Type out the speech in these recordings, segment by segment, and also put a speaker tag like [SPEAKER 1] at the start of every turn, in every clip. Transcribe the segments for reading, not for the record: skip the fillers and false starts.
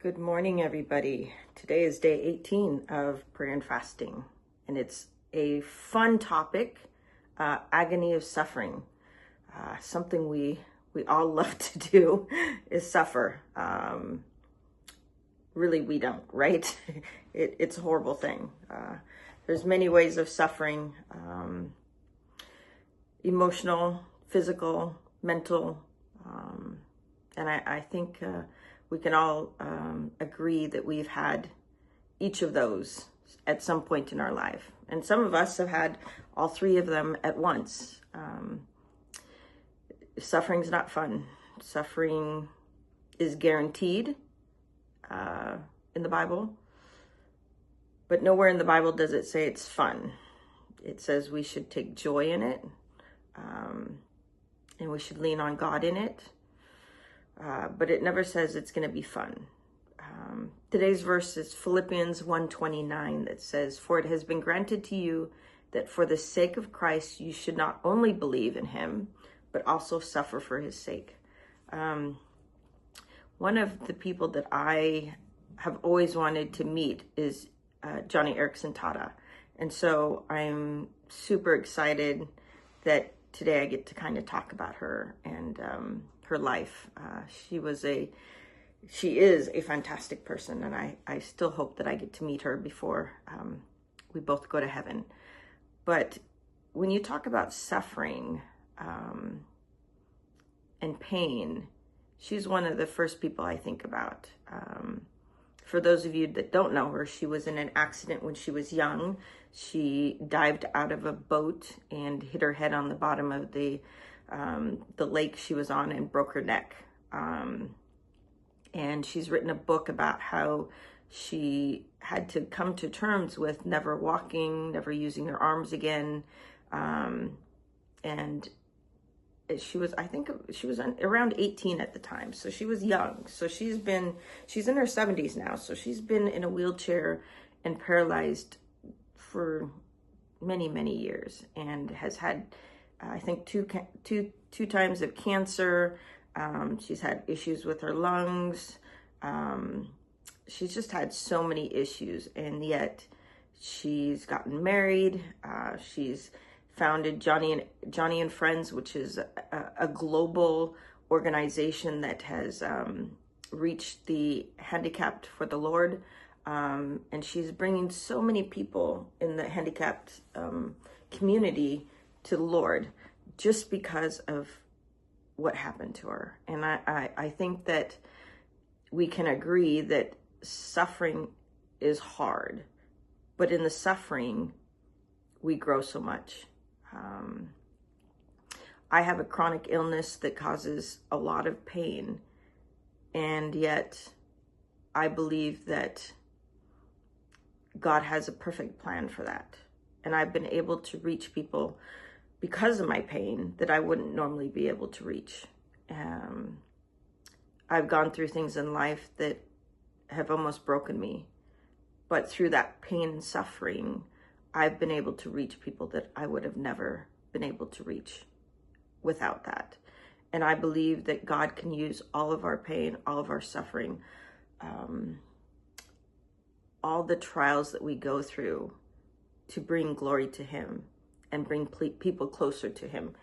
[SPEAKER 1] Good morning, everybody. Today is day 18 of prayer and fasting, and it's a fun topic, agony of suffering. Something we all love to do is suffer. Really, we don't, right? It's a horrible thing. There's many ways of suffering, emotional, physical, mental, and I think we can all agree that we've had each of those at some point in our life. And some of us have had all three of them at once. Suffering's not fun. Suffering is guaranteed in the Bible, but nowhere in the Bible does it say it's fun. It says we should take joy in it, and we should lean on God in it. But it never says it's going to be fun. Today's verse is Philippians 1:29 that says, "For it has been granted to you that for the sake of Christ you should not only believe in him, but also suffer for his sake." One of the people that I have always wanted to meet is Johnny Erickson Tata. And so I'm super excited that today I get to kind of talk about her and her life. She is a fantastic person, and I still hope that I get to meet her before we both go to heaven. But when you talk about suffering and pain, she's one of the first people I think about. For those of you that don't know her, she was in an accident when she was young. She dived out of a boat and hit her head on the bottom of the lake she was on and broke her neck. And she's written a book about how she had to come to terms with never walking, never using her arms again. And I think she was around 18 at the time. So she was young. So she's in her 70s now. So she's been in a wheelchair and paralyzed for many, many years, and has had, I think, two times of cancer. She's had issues with her lungs. She's just had so many issues, and yet she's gotten married. She's founded Johnny and Friends, which is a global organization that has reached the handicapped for the Lord. And she's bringing so many people in the handicapped community to the Lord just because of what happened to her. And I think that we can agree that suffering is hard, but in the suffering, we grow so much. I have a chronic illness that causes a lot of pain, and yet I believe that God has a perfect plan for that. And I've been able to reach people because of my pain that I wouldn't normally be able to reach. I've gone through things in life that have almost broken me, but through that pain and suffering, I've been able to reach people that I would have never been able to reach without that. And I believe that God can use all of our pain, all of our suffering, all the trials that we go through to bring glory to him and bring people closer to him.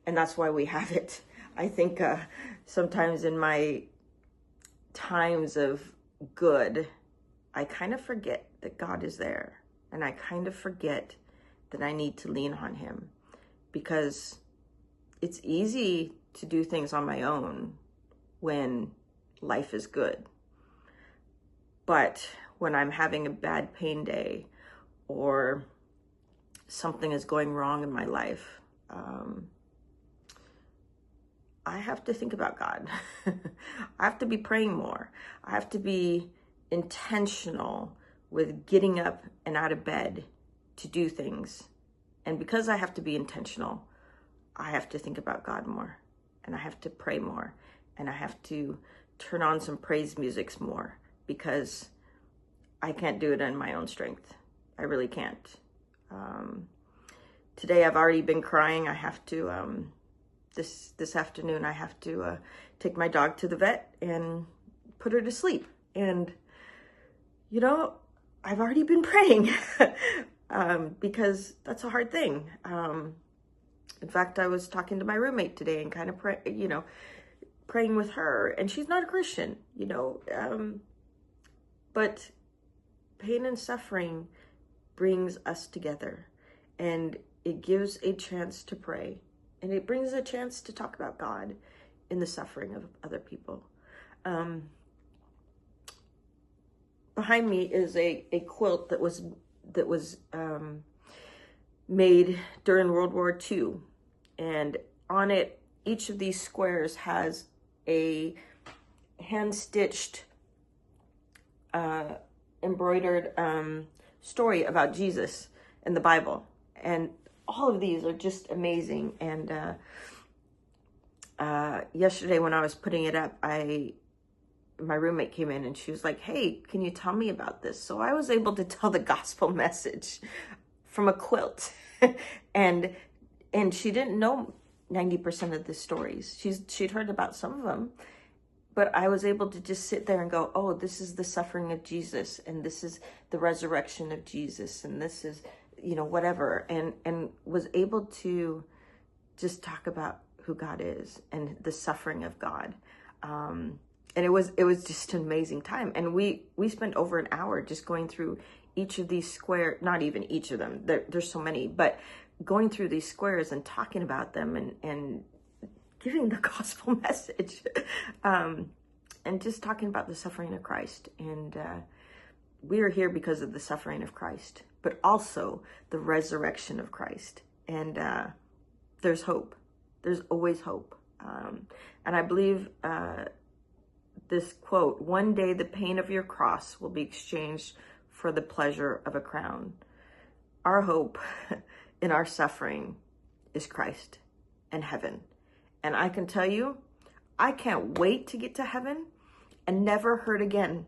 [SPEAKER 1] And that's why we have it. I think sometimes in my times of good, I kind of forget that God is there. And I kind of forget that I need to lean on him, because it's easy to do things on my own when life is good. But when I'm having a bad pain day or something is going wrong in my life, I have to think about God. I have to be praying more. I have to be intentional with getting up and out of bed to do things. And because I have to be intentional, I have to think about God more, and I have to pray more, and I have to turn on some praise musics more, because I can't do it in my own strength. I really can't. Today I've already been crying. I have to, this afternoon, I have to take my dog to the vet and put her to sleep. And, you know, I've already been praying because that's a hard thing. In fact, I was talking to my roommate today and kind of praying with her, and she's not a Christian, but pain and suffering brings us together, and it gives a chance to pray, and it brings a chance to talk about God in the suffering of other people. Behind me is a quilt that was made during World War II, and on it, each of these squares has a hand-stitched, embroidered story about Jesus in the Bible. And all of these are just amazing. And yesterday when I was putting it up, my roommate came in and she was like, hey, can you tell me about this? So I was able to tell the gospel message from a quilt. and she didn't know 90% of the stories. She'd heard about some of them, but I was able to just sit there and go, oh, this is the suffering of Jesus, and this is the resurrection of Jesus, and this is, whatever, and was able to just talk about who God is and the suffering of God. And it was just an amazing time. And we spent over an hour just going through each of these squares, not even each of them, there's so many, but going through these squares and talking about them and giving the gospel message, and just talking about the suffering of Christ. And we are here because of the suffering of Christ, but also the resurrection of Christ. And there's hope. There's always hope. And I believe this quote, one day the pain of your cross will be exchanged for the pleasure of a crown. Our hope in our suffering is Christ and heaven. And I can tell you, I can't wait to get to heaven and never hurt again.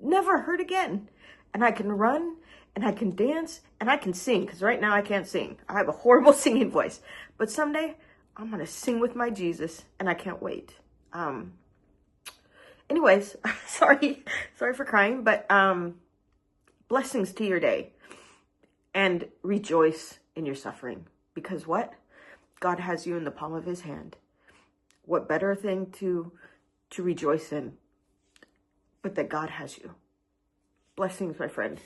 [SPEAKER 1] Never hurt again. And I can run and I can dance and I can sing, because right now I can't sing. I have a horrible singing voice. But someday I'm going to sing with my Jesus, and I can't wait. Anyways, sorry for crying, but blessings to your day, and rejoice in your suffering, because what? God has you in the palm of his hand. What better thing to rejoice in but that God has you. Blessings, my friend.